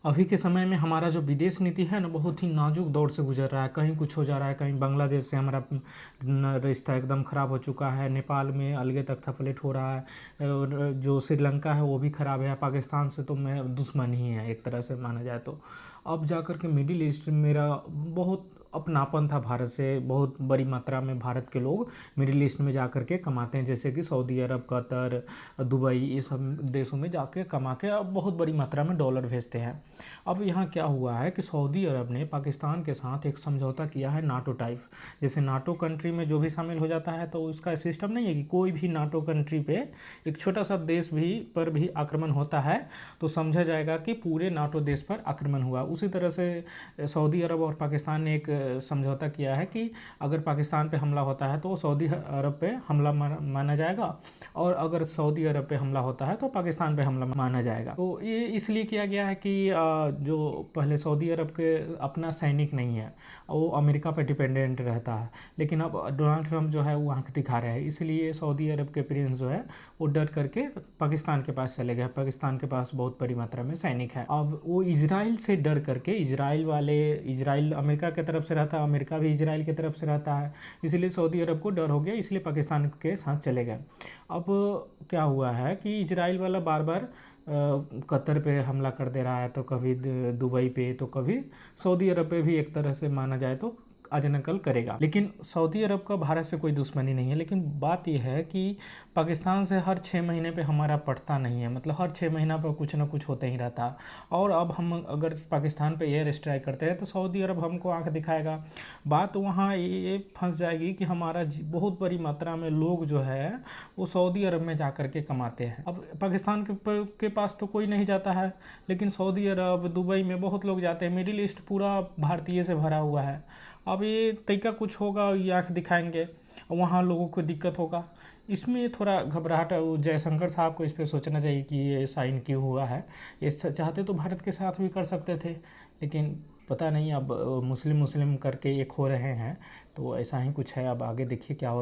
अभी के समय में हमारा जो विदेश नीति है ना, बहुत ही नाजुक दौर से गुजर रहा है। कहीं कुछ हो जा रहा है, कहीं बांग्लादेश से हमारा रिश्ता एकदम ख़राब हो चुका है, नेपाल में अलगे तख्तापलट हो रहा है, और जो श्रीलंका है वो भी ख़राब है, पाकिस्तान से तो मैं दुश्मन ही है एक तरह से माना जाए तो। अब जा कर के मिडिल ईस्ट मेरा बहुत अपनापन था भारत से। बहुत बड़ी मात्रा में भारत के लोग मिडिल ईस्ट में जा कर के कमाते हैं, जैसे कि सऊदी अरब, कतर, दुबई, ये सब देशों में जाके कमा के अब बहुत बड़ी मात्रा में डॉलर भेजते हैं। अब यहाँ क्या हुआ है कि सऊदी अरब ने पाकिस्तान के साथ एक समझौता किया है नाटो टाइप। जैसे नाटो कंट्री में जो भी शामिल हो जाता है तो उसका सिस्टम नहीं है कि कोई भी नाटो कंट्री पे एक छोटा सा देश भी पर भी आक्रमण होता है तो समझा जाएगा कि पूरे नाटो देश पर आक्रमण हुआ। उसी तरह से सऊदी अरब और पाकिस्तान ने एक समझौता किया है कि अगर पाकिस्तान पे हमला होता है तो सऊदी अरब पे हमला माना जाएगा, और अगर सऊदी अरब पे हमला होता है तो पाकिस्तान पे हमला माना जाएगा। तो ये इसलिए किया गया है कि जो पहले सऊदी अरब के अपना सैनिक नहीं है, वो अमेरिका पे डिपेंडेंट रहता है, लेकिन अब डोनाल्ड ट्रंप जो है वो आंख दिखा रहे हैं, इसलिए सऊदी अरब के प्रिंस जो है वो डर करके पाकिस्तान के पास चले गए। पाकिस्तान के पास बहुत बड़ी मात्रा में सैनिक है। अब वो इजराइल से डर करके, इजराइल अमेरिका की तरफ से रहता है, अमेरिका भी इजराइल की तरफ से रहता है, इसलिए सऊदी अरब को डर हो गया, इसलिए पाकिस्तान के साथ चले गए। अब क्या हुआ है कि इजराइल वाला बार बार कतर पे हमला कर दे रहा है, तो कभी दुबई पे, तो कभी सऊदी अरब पे भी एक तरह से माना जाए तो आज न कल करेगा। लेकिन सऊदी अरब का भारत से कोई दुश्मनी नहीं है, लेकिन बात यह है कि पाकिस्तान से हर 6 महीने पे हमारा पटता नहीं है, मतलब हर 6 महीना पर कुछ ना कुछ होता ही रहता। और अब हम अगर पाकिस्तान पे एयर स्ट्राइक करते हैं तो सऊदी अरब हमको आंख दिखाएगा। बात वहाँ ये फंस जाएगी कि हमारा बहुत बड़ी मात्रा में लोग जो है वो सऊदी अरब में जा कर के कमाते हैं। अब पाकिस्तान के पास तो कोई नहीं जाता है, लेकिन सऊदी अरब, दुबई में बहुत लोग जाते हैं। मिडिल ईस्ट पूरा भारतीय से भरा हुआ है। अब ये तरीका कुछ होगा, ये आँख दिखाएंगे, वहाँ लोगों को दिक्कत होगा। इसमें थोड़ा घबराहट, जयशंकर साहब को इस पर सोचना चाहिए कि ये साइन क्यों हुआ है। ये चाहते तो भारत के साथ भी कर सकते थे, लेकिन पता नहीं, अब मुस्लिम करके एक हो रहे हैं, तो ऐसा ही कुछ है। अब आगे देखिए क्या होता है।